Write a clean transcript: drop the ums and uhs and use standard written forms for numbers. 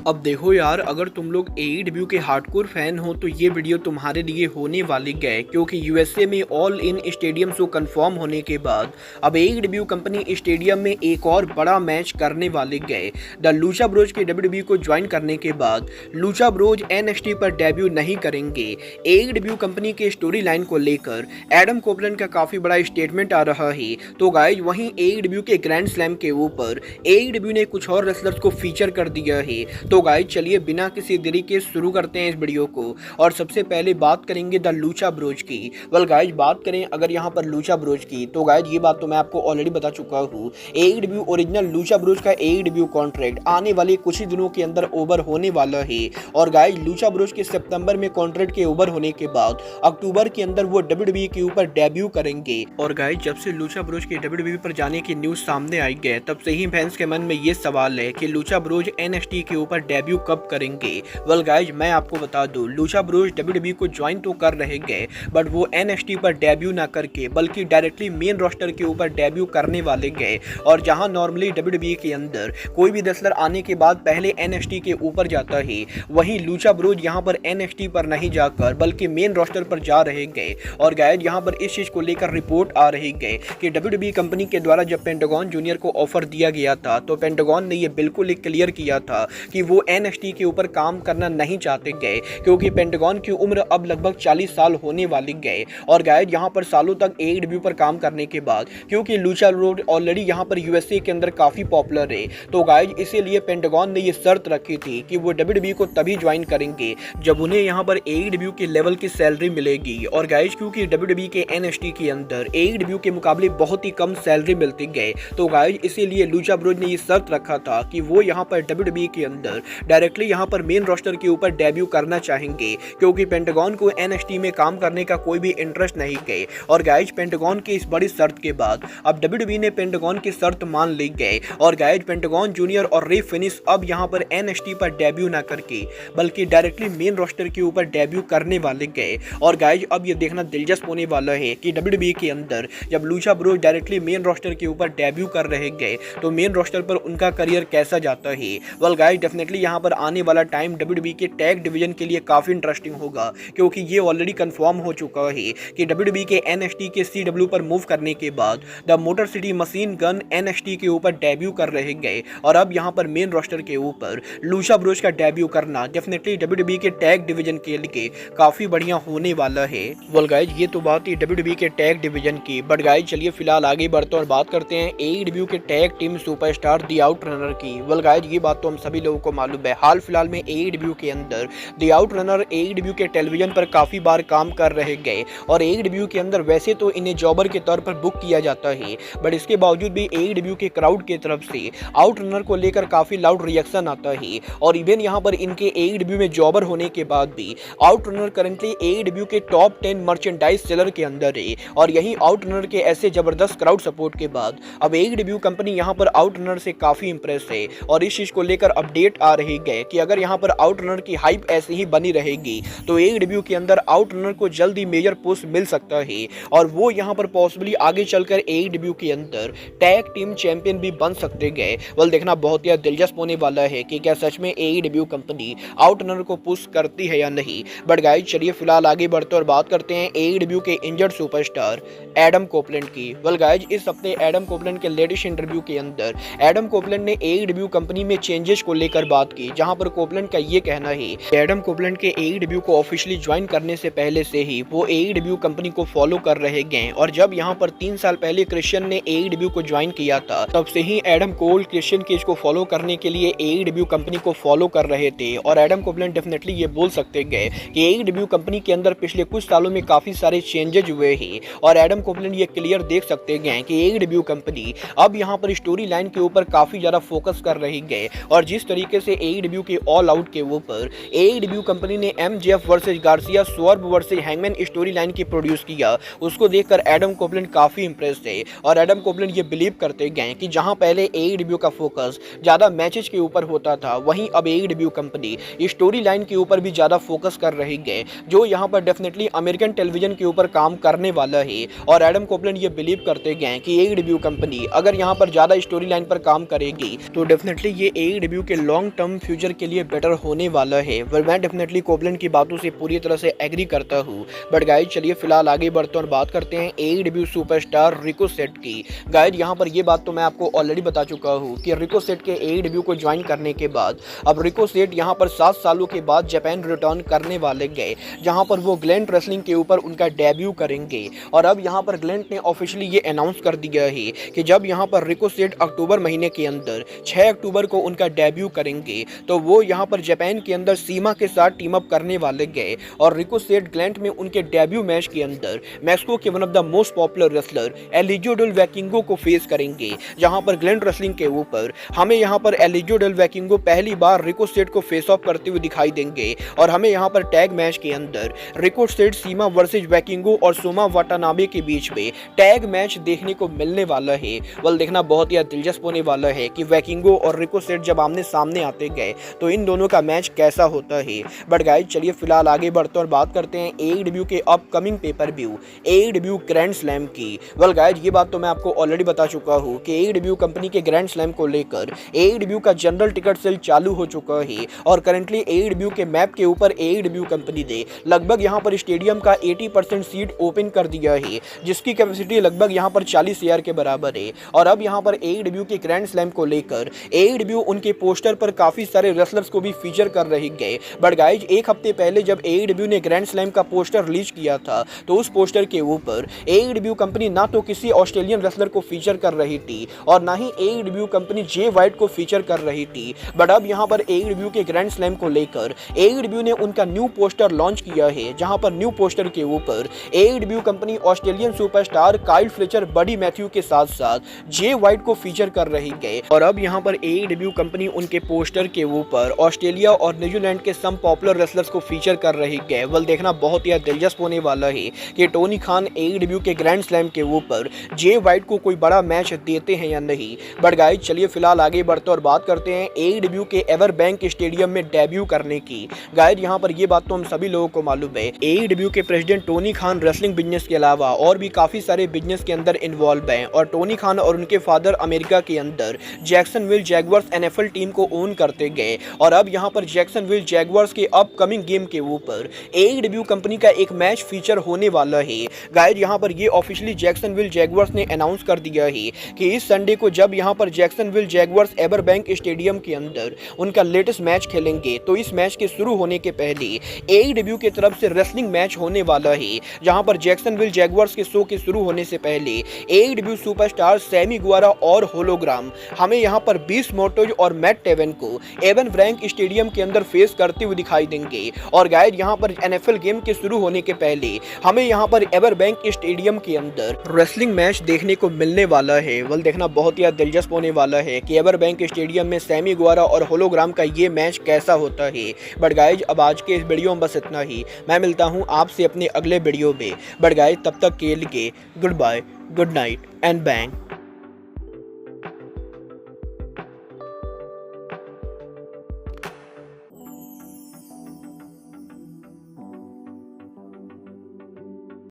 अब देखो यार, अगर तुम लोग एईडब्ल्यू के हार्डकोर फैन हो तो ये वीडियो तुम्हारे लिए होने वाली है, क्योंकि यूएसए में all in stadium show confirm होने के बाद अब एईडब्ल्यू कंपनी स्टेडियम में एक और बड़ा मैच करने वाले गए। द लूचा ब्रोज के डब्ल्यूडब्ल्यू को ज्वाइन करने के बाद लूचा ब्रोज एनएक्सटी पर डेब्यू नहीं करेंगे। एईडब्ल्यू कंपनी के स्टोरी लाइन को लेकर एडम कोपलैंड का काफी बड़ा स्टेटमेंट आ रहा है। तो गाइज वहीं एईडब्ल्यू के ग्रैंड स्लैम के ऊपर एईडब्ल्यू ने कुछ और रेसलर्स को फीचर कर दिया है। तो गाइज चलिए बिना किसी देरी के शुरू करते हैं इस वीडियो को, और सबसे पहले बात करेंगे द लूचा ब्रोज की। वेल गाइज बात करें अगर यहाँ पर लूचा ब्रोज की, तो गाइज ये बात तो मैं आपको ऑलरेडी बता चुका हूँ। एईडब्ल्यू ओरिजिनल लूचा ब्रोज का एईडब्ल्यू कॉन्ट्रैक्ट आने वाले कुछ ही दिनों के अंदर ओवर होने वाला है। और गाइज लूचा ब्रोज के सितंबर में कॉन्ट्रैक्ट के ओवर होने के बाद अक्टूबर के अंदर वो डब्ल्यूडब्ल्यू के ऊपर डेब्यू करेंगे। और गाइज जब से लूचा ब्रोज के डब्ल्यूडब्ल्यू पर जाने की न्यूज सामने आई है, तब से ही फैंस के मन में ये सवाल है कि लूचा ब्रोज एनएक्सटी के ऊपर डेब्यू कब करेंगे। वेल गाइज मैं आपको बता दूं, लूचा ब्रोज डब्ल्यूडब्ल्यू को ज्वाइन तो कर रहे गए, बट वो एनएक्सटी पर डेब्यू ना करके बल्कि डायरेक्टली मेन रोस्टर के ऊपर डेब्यू करने वाले गए। और जहां नॉर्मली डब्ल्यूडब्ल्यू के अंदर कोई भी रेसलर आने के बाद पहले एनएक्सटी के ऊपर जाता है, वहीं लूचा ब्रोज यहां पर एनएक्सटी पर नहीं जाकर बल्कि मेन रोस्टर पर जा रहे गए। और गाइज यहां पर इस चीज को लेकर रिपोर्ट आ रही गए कि डब्ल्यूडब्ल्यू कंपनी के द्वारा जब पेंटागन जूनियर को ऑफर दिया गया था, तो पेंटागन ने यह बिल्कुल क्लियर किया था कि वो एनएक्सटी के ऊपर काम करना नहीं चाहते गए, क्योंकि पेंटागन की उम्र अब लगभग 40 साल होने वाली गए। और गाइज यहां पर सालों तक एईडब्ल्यू पर काम करने के बाद, क्योंकि लूचा ब्रोज ऑलरेडी यहां पर यूएसए के अंदर काफी पॉपुलर है, तो गाइज इसीलिए पेंटागन ने ये शर्त रखी थी कि वो डब्ल्यूडब्ल्यू को तभी ज्वाइन करेंगे जब उन्हें यहां पर एईडब्ल्यू के लेवल की सैलरी मिलेगी। और गाइज क्योंकि डब्ल्यूडब्ल्यू के एनएक्सटी के अंदर एईडब्ल्यू के मुकाबले बहुत ही कम सैलरी मिलती गए, तो गाइज इसीलिए लूचा ब्रोज ने ये शर्त रखा था कि वो यहां पर डब्ल्यूडब्ल्यू के अंदर डायरेक्टली यहां पर मेन रोस्टर के ऊपर डेब्यू करना चाहेंगे, क्योंकि पेंटागन को एनएक्सटी में काम करने का कोई भी इंटरेस्ट नहीं गए। और गाइज पेंटागन की इस बड़ी शर्त के बाद अब डब्ल्यूडब्ल्यू ने पेंटागन की शर्त मान ली गए, और गाइज पेंटागन जूनियर और रे फिनिश अब यहां पर एनएक्सटी पर डेब्यू ना करके बल्कि डायरेक्टली मेन रोस्टर के ऊपर डेब्यू करने वाले गए। और गाइज अब ये देखना दिलचस्प होने वाला है कि डब्ल्यूडब्ल्यू के अंदर जब Lucha Bros directly main roster के ऊपर डेब्यू कर रहे गए, तो मेन रोस्टर पर उनका करियर कैसा जाता है। वेल गाइज डेफिनेटली यहां पर आने वाला टाइम डब्ल्यूडब्ल्यू के टैग डिवीजन के लिए काफी इंटरेस्टिंग होगा, क्योंकि ये ऑलरेडी कंफर्म हो चुका है कि डब्ल्यूडब्ल्यू के एनएक्सटी के सीडब्ल्यू पर मूव करने के बाद the motor city machine gun NXT के ऊपर डेब्यू कर रहे गए, और अब यहां पर मेन रोस्टर के ऊपर लूचा ब्रोज का डेब्यू करना डेफिनेटली डब्ल्यूडब्ल्यू के टैग डिवीजन के लिए काफी बढ़िया होने वाला है। वेल गाइज ये तो बात ही डब्ल्यूडब्ल्यू के टैग डिवीजन की, बट गाइज चलिए फिलहाल आगे बढ़ते और बात करते हैं एईडब्ल्यू के टैग टीम सुपरस्टार द आउटरनर की। वेल गाइज ये बात तो हम सभी लोगों को मालूम है, हाल फिलहाल में एईडब्ल्यू के अंदर द आउटरनर एईडब्ल्यू के टेलीविजन पर काफी बार काम कर रहे गए, और एईडब्ल्यू के अंदर वैसे तो इन्हें जॉबर के तौर पर बुक किया जाता है, बट इसके बावजूद भी एईडब्ल्यू के क्राउड की तरफ से आउटरनर को लेकर काफी लाउड रिएक्शन आता है। और इवन यहाँ पर इनके एईडब्ल्यू में जॉबर होने के बाद भी आउटरनर करंटली एईडब्ल्यू के टॉप 10 मर्चेंडाइज सेलर के अंदर है, और यही आउटरनर के ऐसे जबरदस्त क्राउड सपोर्ट के बाद अब एईडब्ल्यू कंपनी यहाँ पर आउटरनर से काफी इंप्रेस है। और इस चीज को लेकर अपडेट आ रही है कि अगर यहाँ पर आउटरनर की हाइप ऐसे ही बनी रहेगी, तो एईडब्ल्यू के अंदर आउटरनर को जल्दी मेजर पोस्ट मिल सकता है, और वो यहाँ पर पॉसिबली आगे चलकर एईडब्ल्यू के अंदर टैग टीम चैंपियन भी बन सकते गए। वेल देखना बहुत ही दिलचस्प होने वाला है कि क्या सच में एईडब्ल्यू कंपनी आउटरनर को पुश करती है या नहीं। बट गाइज चलिए फिलहाल आगे बढ़ते और बात करते हैं एईडब्ल्यू के इंजर्ड सुपरस्टार एडम कोपलैंड की। वेल गाइज इस हफ्ते एडम कोपलैंड के लेटेस्ट इंटरव्यू के अंदर एडम कोपलैंड ने एईडब्ल्यू कंपनी में चेंजेस को लेकर बात की, जहां पर कोपलैंड का ये कहना है कि एडम कोपलैंड के एईडब्ल्यू को ऑफिशियली ज्वाइन करने से पहले से ही वो एईडब्ल्यू कंपनी को फॉलो कर रहे गए, और जब यहां पर 3 साल पहले क्रिश्चियन ने एईडब्ल्यू को ज्वाइन किया था, तब से ही एडम कोल क्रिश्चियन केज को फॉलो करने के लिए एईडब्ल्यू कंपनी को फॉलो कर रहे थे। और एडम कोपलैंड डेफिनेटली ये बोल सकते गए कि एईडब्ल्यू कंपनी के अंदर पिछले कुछ सालों में काफी सारे चेंजेज हुए हैं, और एडम कोपलैंड ये क्लियर देख सकते गए कि एईडब्ल्यू कंपनी अब यहाँ पर स्टोरी लाइन के ऊपर काफी ज्यादा फोकस कर रही गए। और जिस तरीके से एईडब्ल्यू के ऑल आउट के ऊपर एईडब्ल्यू कंपनी ने MJF versus Garcia Swerve versus Hangman storyline की प्रोड्यूस किया, उसको देखकर एडम कोपलैंड काफी इंप्रेस थे। और एडम कोपलैंड ये बिलीव करते गए कि जहां पहले एईडब्ल्यू का फोकस ज्यादा मैचेस के ऊपर होता था, वहीं अब एईडब्ल्यू कंपनी स्टोरी लाइन के ऊपर भी ज्यादा फोकस कर रही गए, जो यहाँ पर डेफिनेटली अमेरिकन टेलीविजन के ऊपर काम करने वाला है। और एडम कोपलैंड ये बिलीव करते गए कि एईडब्ल्यू कंपनी अगर यहाँ पर ज्यादा स्टोरी लाइन पर काम करेगी, तो डेफिनेटली ये एईडब्ल्यू के लॉन्ग टर्म फ्यूचर के लिए बेटर होने वाला है। मैं डेफिनेटली कोवलैंड की बातों से पूरी तरह से एग्री करता हूँ। बट गाइज चलिए फिलहाल आगे बढ़ते और बात करते हैं AEW सुपरस्टार रिको सेट की। गाइज यहाँ पर ये बात तो मैं आपको ऑलरेडी बता चुका हूँ कि रिको सेट के AEW को ज्वाइन करने के बाद अब रिको सेट यहाँ पर 7 सालों के बाद जापान रिटर्न करने वाले गए, जहाँ पर वो ग्लेंट रेसलिंग के ऊपर उनका डेब्यू करेंगे। और अब यहाँ पर ग्लेंट ने ऑफिशियली ये अनाउंस कर दिया है कि जब यहाँ पर रिको सेट अक्टूबर महीने के अंदर 6 अक्टूबर को उनका डेब्यू करेंगे तो वो यहाँ पर जापान के अंदर सीमा के साथ टीम अप करने वाले गए। और रिको सेट ग्लेंट में उनके डेब्यू मैच के अंदर मैक्सिको के one of the most popular wrestler Hijo del Vikingo को फेस करेंगे, जहां पर ग्लेंट रेसलिंग के ऊपर हमें यहाँ पर एलिजो डेल वैकिंगो पहली बार रिको सेट को फेस ऑफ करते हुए दिखाई देंगे। और हमें यहाँ पर टैग मैच के अंदर रिको सेट सीमा वर्सेज वैकिंगो और सोमा वाटानाबे के बीच में टैग मैच देखने को मिलने वाला है। वल देखना बहुत ही दिलचस्प होने वाला है कि वैकिंगो और रिको सेट जब आमने सामने आते गए तो इन दोनों का मैच कैसा होता है। बट गाइस चलिए फिलहाल आगे बढ़ते और बात करते हैं AEW के upcoming pay per view AEW grand slam की। वेल गाइस ये बात तो मैं आपको ऑलरेडी बता चुका हूँ कि AEW कंपनी के ग्रैंड स्लैम को लेकर AEW का जनरल टिकट सेल चालू हो चुका है। और करंटली AEW के मैप के ऊपर AEW कंपनी ने लगभग यहाँ पर स्टेडियम का 80% सीट ओपन कर दिया है, जिसकी कैपेसिटी लगभग यहाँ पर 40,000 के बराबर है। और अब यहाँ पर AEW के ग्रैंड स्लैम को लेकर AEW उनके पोस्टर पर काफी सारे रेसलर्स को भी फीचर कर रहे गए। बट गाइज एक हफ्ते पहले जब AEW ने ग्रैंड स्लैम का पोस्टर रिलीज किया था तो उस पोस्टर के ऊपर AEW कंपनी ना तो किसी ऑस्ट्रेलियन रेसलर को फीचर कर रही थी और ना ही AEW कंपनी जे वाइट को फीचर कर रही थी। बट अब यहाँ पर AEW के ग्रैंड स्लैम को लेकर AEW ने उनका न्यू पोस्टर लॉन्च किया है, जहां पर न्यू पोस्टर के ऊपर AEW company Australian superstar Kyle Fletcher Buddy Matthews के साथ साथ जे वाइट को फीचर कर रही गए। और अब यहाँ पर AEW कंपनी उनके पोस्टर के ऊपर ऑस्ट्रेलिया और न्यूजीलैंड के सम पॉपुलर रेसलर्स को फीचर कर रही गए। वल देखना बहुत ही दिलचस्प होने वाला है कि टोनी खान AEW के ग्रैंड स्लैम के ऊपर जे वाइट को कोई बड़ा मैच देते हैं या नहीं। बट गाइस चलिए फिलहाल आगे बढ़ते और बात करते हैं AEW के एवर बैंक स्टेडियम में डेब्यू करने की। गाइस यहाँ पर ये बात तो हम सभी लोगों को मालूम है, AEW के president Tony Khan wrestling business के अलावा और भी काफी सारे बिजनेस के अंदर इन्वॉल्व हैं। और टोनी खान और उनके फादर अमेरिका के अंदर जैक्सनविल जैगुआर्स NFL टीम को ओन करते गए। और अब यहाँ पर जैक्सनविल जैगुआर्स के अपकमिंग गेम के ऊपर AEW कंपनी का एक मैच फीचर होने वाला है। गाइस यहाँ पर ये ऑफिशियली जैक्सनविल जैगुआर्स ने अनाउंस कर दिया है कि इस संडे को जब यहाँ पर Jacksonville Jaguars ever bank stadium के अंदर उनका लेटेस्ट मैच खेलेंगे तो इस मैच के शुरू होने के पहले AEW की तरफ से रेसलिंग मैच होने वाला है, जहां पर जैक्सनविल जैगुआर्स के शो के शुरू होने से पहले AEW सुपरस्टार सैमी गुआरा और होलोग्राम हमें यहां पर बीस मोर्टोज और मैट टेवन को एवन ब्रैंक स्टेडियम के अंदर फेस करते हुए दिखाई देंगे। और गाइस यहां पर NFL गेम के शुरू होने के पहले हमें यहां पर एवर बैंक स्टेडियम के अंदर रेसलिंग मैच देखने को मिलने वाला है। वल देखना बहुत ही दिलचस्प होने वाला है कि एवर बैंक स्टेडियम में सैमी गुआरा और होलोग्राम का ये मैच कैसा होता है। बट गाइज अब आज के इस वीडियो में बस इतना ही। मैं मिलता हूँ आपसे अपने अगले वीडियो में। बट गाइज तब तक के लिए goodbye, good night and bang.